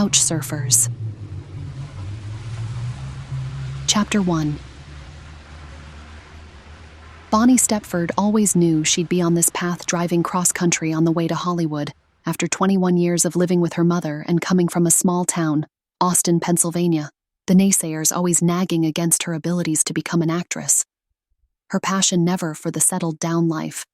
Couch Surfers. Chapter 1. Bonnie Stepford always knew she'd be on this path driving cross-country on the way to Hollywood after 21 years of living with her mother and coming from a small town, Austin, Pennsylvania, the naysayers always nagging against her abilities to become an actress. Her passion never for the settled-down life,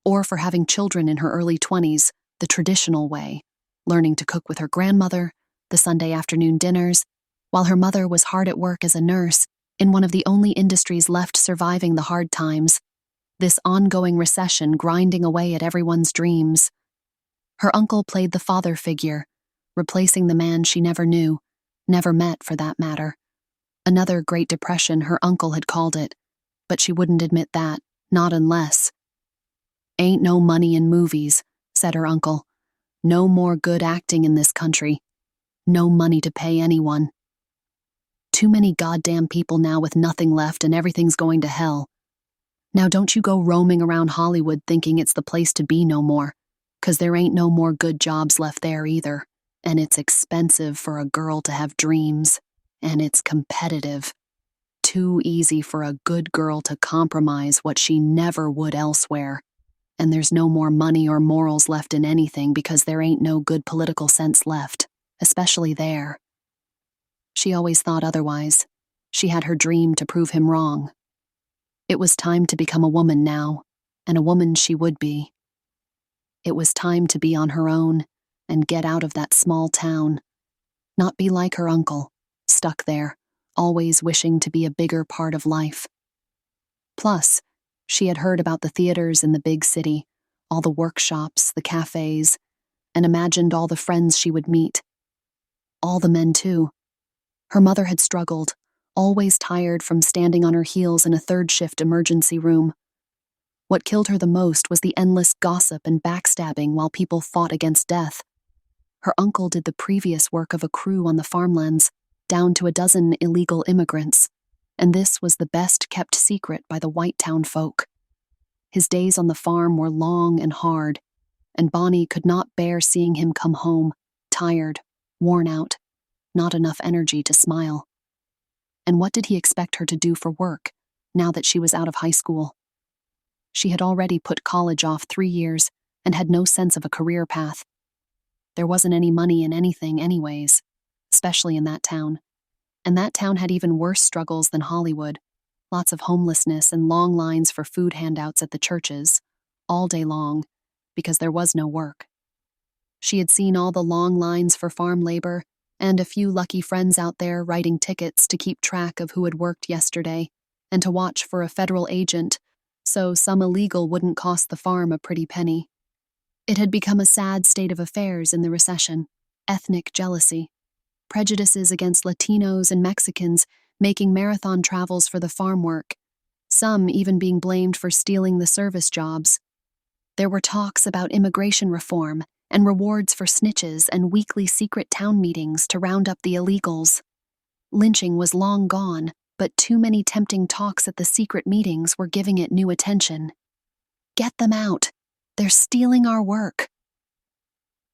or for having children in her early 20s, the traditional way, learning to cook with her grandmother, the Sunday afternoon dinners, while her mother was hard at work as a nurse in one of the only industries left surviving the hard times, this ongoing recession grinding away at everyone's dreams. Her uncle played the father figure, replacing the man she never knew, never met for that matter. Another Great Depression, her uncle had called it, but she wouldn't admit that, not unless. "Ain't no money in movies," said her uncle. "No more good acting in this country. No money to pay anyone. Too many goddamn people now with nothing left and everything's going to hell. Now don't you go roaming around Hollywood thinking it's the place to be no more, 'cause there ain't no more good jobs left there either, and it's expensive for a girl to have dreams, and it's competitive. Too easy for a good girl to compromise what she never would elsewhere, and there's no more money or morals left in anything because there ain't no good political sense left, especially there." She always thought otherwise. She had her dream to prove him wrong. It was time to become a woman now, and a woman she would be. It was time to be on her own and get out of that small town. Not be like her uncle, stuck there, always wishing to be a bigger part of life. Plus, she had heard about the theaters in the big city, all the workshops, the cafes, and imagined all the friends she would meet. All the men, too. Her mother had struggled, always tired from standing on her heels in a third-shift emergency room. What killed her the most was the endless gossip and backstabbing while people fought against death. Her uncle did the previous work of a crew on the farmlands, down to a dozen illegal immigrants, and this was the best-kept secret by the white town folk. His days on the farm were long and hard, and Bonnie could not bear seeing him come home, tired, worn out, not enough energy to smile. And what did he expect her to do for work, now that she was out of high school? She had already put college off 3 years and had no sense of a career path. There wasn't any money in anything anyways, especially in that town. And that town had even worse struggles than Hollywood. Lots of homelessness and long lines for food handouts at the churches, all day long, because there was no work. She had seen all the long lines for farm labor, and a few lucky friends out there writing tickets to keep track of who had worked yesterday, and to watch for a federal agent, so some illegal wouldn't cost the farm a pretty penny. It had become a sad state of affairs in the recession. Ethnic jealousy, prejudices against Latinos and Mexicans making marathon travels for the farm work, some even being blamed for stealing the service jobs. There were talks about immigration reform and rewards for snitches and weekly secret town meetings to round up the illegals. Lynching was long gone, but too many tempting talks at the secret meetings were giving it new attention. "Get them out. They're stealing our work."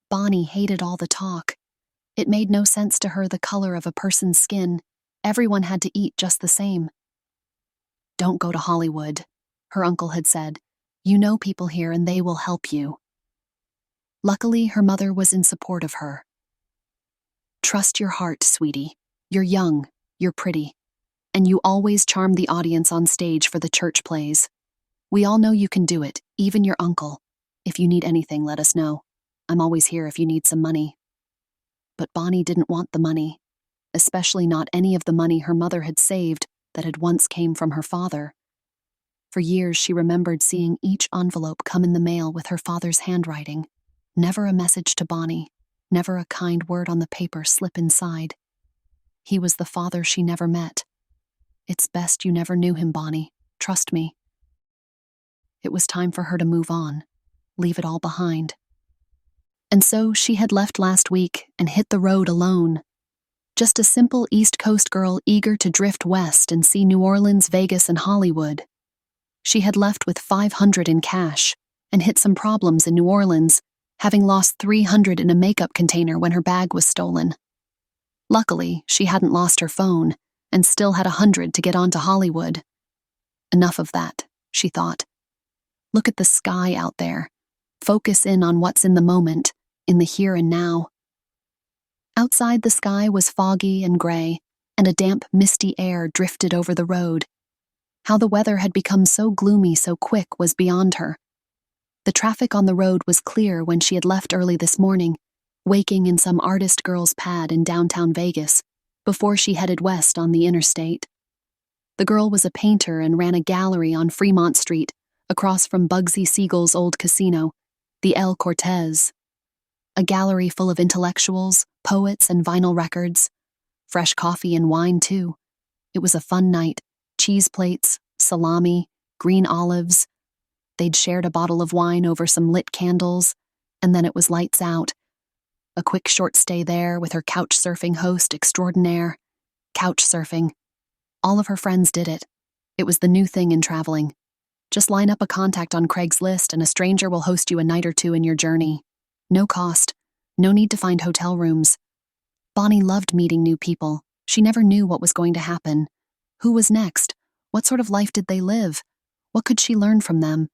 Bonnie hated all the talk. It made no sense to her the color of a person's skin. Everyone had to eat just the same. "Don't go to Hollywood," her uncle had said. "You know people here and they will help you." Luckily, her mother was in support of her. "Trust your heart, sweetie. You're young, you're pretty, and you always charm the audience on stage for the church plays. We all know you can do it, even your uncle. If you need anything, let us know. I'm always here if you need some money." But Bonnie didn't want the money, especially not any of the money her mother had saved that had once came from her father. For years, she remembered seeing each envelope come in the mail with her father's handwriting. Never a message to Bonnie, never a kind word on the paper slip inside. He was the father she never met. "It's best you never knew him, Bonnie. Trust me." It was time for her to move on, leave it all behind. And so she had left last week and hit the road alone. Just a simple East Coast girl eager to drift west and see New Orleans, Vegas, and Hollywood. She had left with $500 in cash and hit some problems in New Orleans, having lost $300 in a makeup container when her bag was stolen. Luckily, she hadn't lost her phone and still had 100 to get onto Hollywood. Enough of that, she thought. Look at the sky out there. Focus in on what's in the moment, in the here and now. Outside, the sky was foggy and gray, and a damp, misty air drifted over the road. How the weather had become so gloomy so quick was beyond her. The traffic on the road was clear when she had left early this morning, waking in some artist girl's pad in downtown Vegas, before she headed west on the interstate. The girl was a painter and ran a gallery on Fremont Street, across from Bugsy Siegel's old casino, the El Cortez. A gallery full of intellectuals, poets, and vinyl records. Fresh coffee and wine, too. It was a fun night. Cheese plates, salami, green olives. They'd shared a bottle of wine over some lit candles, and then it was lights out. A quick short stay there with her couch surfing host extraordinaire. Couch surfing. All of her friends did it. It was the new thing in traveling. Just line up a contact on Craigslist and a stranger will host you a night or two in your journey. No cost. No need to find hotel rooms. Bonnie loved meeting new people. She never knew what was going to happen. Who was next? What sort of life did they live? What could she learn from them?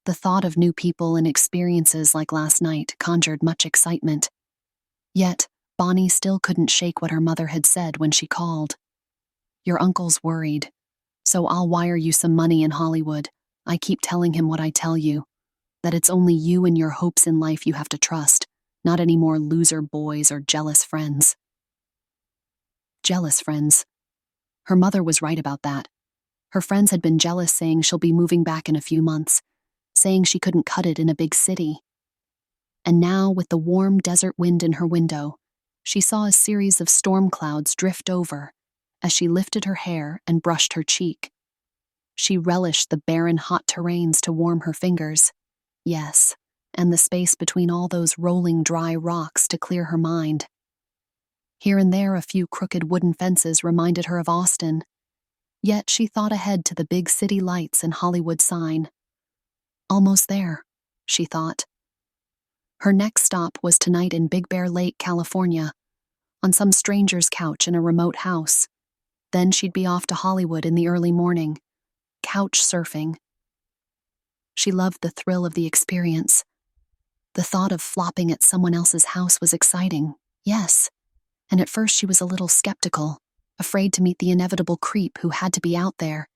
The thought of new people and experiences like last night conjured much excitement. Yet, Bonnie still couldn't shake what her mother had said when she called. Your uncle's worried, so I'll wire you some money in Hollywood. I keep telling him what I tell you, that it's only you and your hopes in life you have to trust, not any more loser boys or jealous friends. Jealous friends. Her mother was right about that. Her friends had been jealous, saying she'll be moving back in a few months, saying she couldn't cut it in a big city. And now, with the warm desert wind in her window, she saw a series of storm clouds drift over as she lifted her hair and brushed her cheek. She relished the barren, hot terrains to warm her fingers. Yes, and the space between all those rolling, dry rocks to clear her mind. Here and there, a few crooked wooden fences reminded her of Austin. Yet she thought ahead to the big city lights and Hollywood sign. Almost there, she thought. Her next stop was tonight in Big Bear Lake, California, on some stranger's couch in a remote house. Then she'd be off to Hollywood in the early morning, couch surfing. She loved the thrill of the experience. The thought of flopping at someone else's house was exciting, yes, and at first she was a little skeptical, afraid to meet the inevitable creep who had to be out there,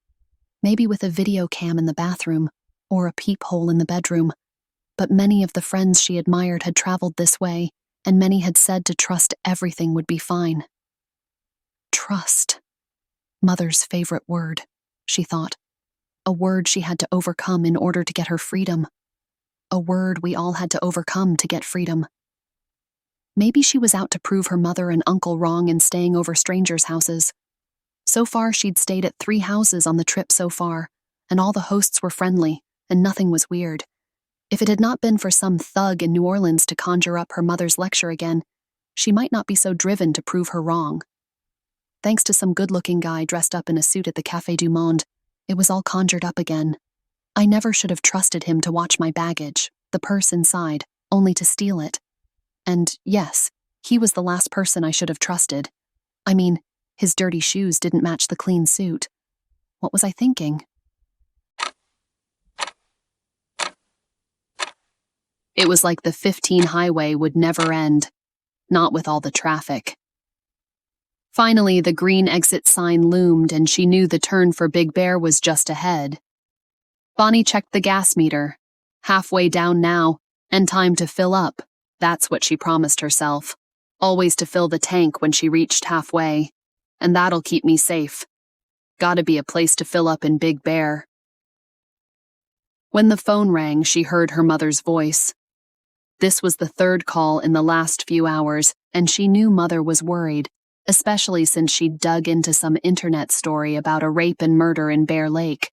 maybe with a video cam in the bathroom or a peephole in the bedroom. But many of the friends she admired had traveled this way, and many had said to trust everything would be fine. Trust. Mother's favorite word, she thought. A word she had to overcome in order to get her freedom. A word we all had to overcome to get freedom. Maybe she was out to prove her mother and uncle wrong in staying over strangers' houses. So far, she'd stayed at 3 houses on the trip so far, and all the hosts were friendly, and nothing was weird. If it had not been for some thug in New Orleans to conjure up her mother's lecture again, she might not be so driven to prove her wrong. Thanks to some good-looking guy dressed up in a suit at the Café du Monde, it was all conjured up again. I never should have trusted him to watch my baggage, the purse inside, only to steal it. And yes, he was the last person I should have trusted. I mean, his dirty shoes didn't match the clean suit. What was I thinking? It was like the 15 highway would never end, not with all the traffic. Finally, the green exit sign loomed and she knew the turn for Big Bear was just ahead. Bonnie checked the gas meter. Halfway down now, and time to fill up. That's what she promised herself. Always to fill the tank when she reached halfway. And that'll keep me safe. Gotta be a place to fill up in Big Bear. When the phone rang, she heard her mother's voice. This was the 3rd call in the last few hours, and she knew Mother was worried, especially since she'd dug into some internet story about a rape and murder in Bear Lake.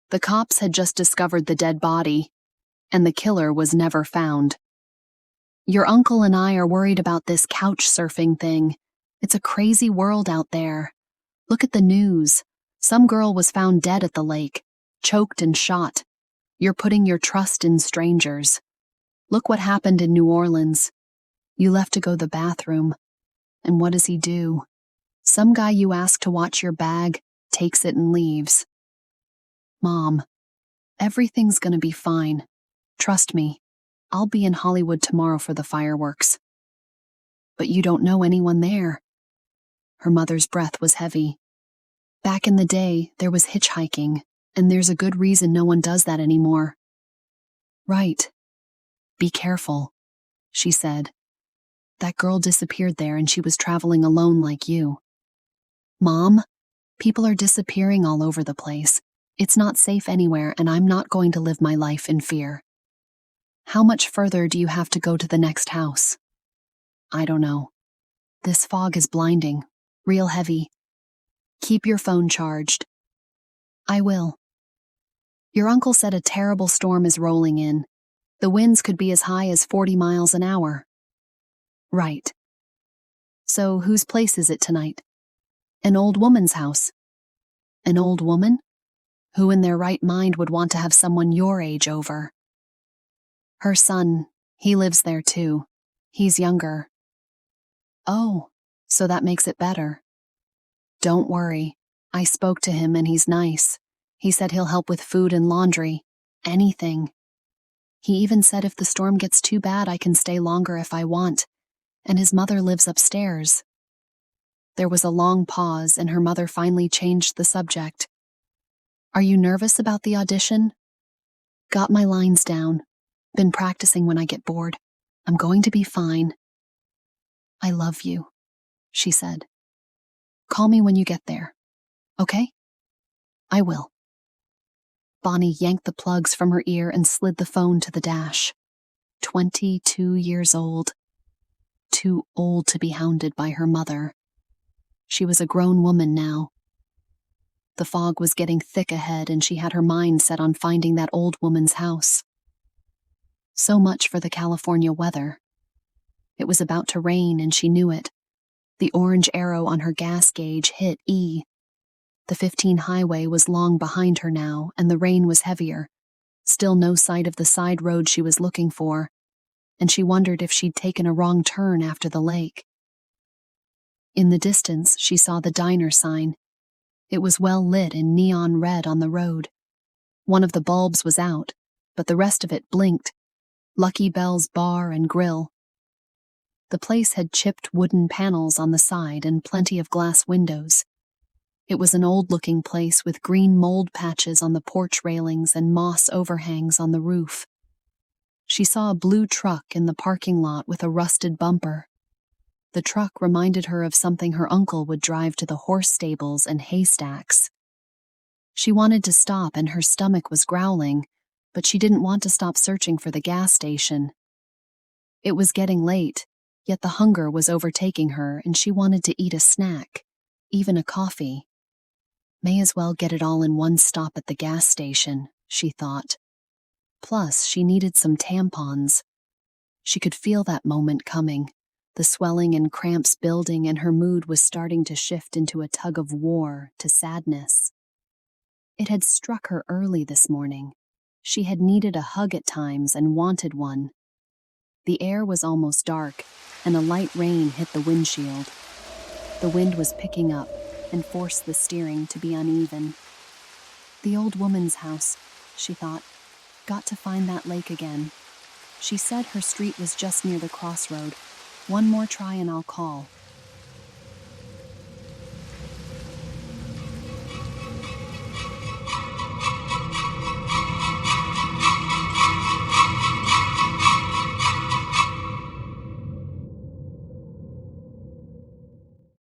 The cops had just discovered the dead body, and the killer was never found. Your uncle and I are worried about this couch surfing thing. It's a crazy world out there. Look at the news. Some girl was found dead at the lake, choked and shot. You're putting your trust in strangers. Look what happened in New Orleans. You left to go to the bathroom. And what does he do? Some guy you ask to watch your bag takes it and leaves. Mom, everything's gonna be fine. Trust me, I'll be in Hollywood tomorrow for the fireworks. But you don't know anyone there. Her mother's breath was heavy. Back in the day, there was hitchhiking, and there's a good reason no one does that anymore. Right. Be careful, she said. That girl disappeared there and she was traveling alone like you. Mom, people are disappearing all over the place. It's not safe anywhere and I'm not going to live my life in fear. How much further do you have to go to the next house? I don't know. This fog is blinding, real heavy. Keep your phone charged. I will. Your uncle said a terrible storm is rolling in. The winds could be as high as 40 miles an hour. Right. So whose place is it tonight? An old woman's house. An old woman? Who in their right mind would want to have someone your age over? Her son, he lives there too. He's younger. Oh, so that makes it better. Don't worry. I spoke to him and he's nice. He said he'll help with food and laundry. Anything. He even said if the storm gets too bad I can stay longer if I want. And his mother lives upstairs. There was a long pause and her mother finally changed the subject. Are you nervous about the audition? Got my lines down. Been practicing when I get bored. I'm going to be fine. I love you, she said. Call me when you get there. Okay? I will. Bonnie yanked the plugs from her ear and slid the phone to the dash. 22 years old. Too old to be hounded by her mother. She was a grown woman now. The fog was getting thick ahead and she had her mind set on finding that old woman's house. So much for the California weather. It was about to rain and she knew it. The orange arrow on her gas gauge hit E. The 15 highway was long behind her now and the rain was heavier. Still no sight of the side road she was looking for, and she wondered if she'd taken a wrong turn after the lake. In the distance, she saw the diner sign. It was well lit in neon red on the road. One of the bulbs was out, but the rest of it blinked. Lucky Bell's Bar and Grill. The place had chipped wooden panels on the side and plenty of glass windows. It was an old-looking place with green mold patches on the porch railings and moss overhangs on the roof. She saw a blue truck in the parking lot with a rusted bumper. The truck reminded her of something her uncle would drive to the horse stables and haystacks. She wanted to stop and her stomach was growling, but she didn't want to stop searching for the gas station. It was getting late, yet the hunger was overtaking her and she wanted to eat a snack, even a coffee. May as well get it all in one stop at the gas station, she thought. Plus, she needed some tampons. She could feel that moment coming, the swelling and cramps building, and her mood was starting to shift into a tug of war to sadness. It had struck her early this morning. She had needed a hug at times and wanted one. The air was almost dark, and a light rain hit the windshield. The wind was picking up and forced the steering to be uneven. The old woman's house, she thought. Got to find that lake again. She said her street was just near the crossroad. One more try and I'll call.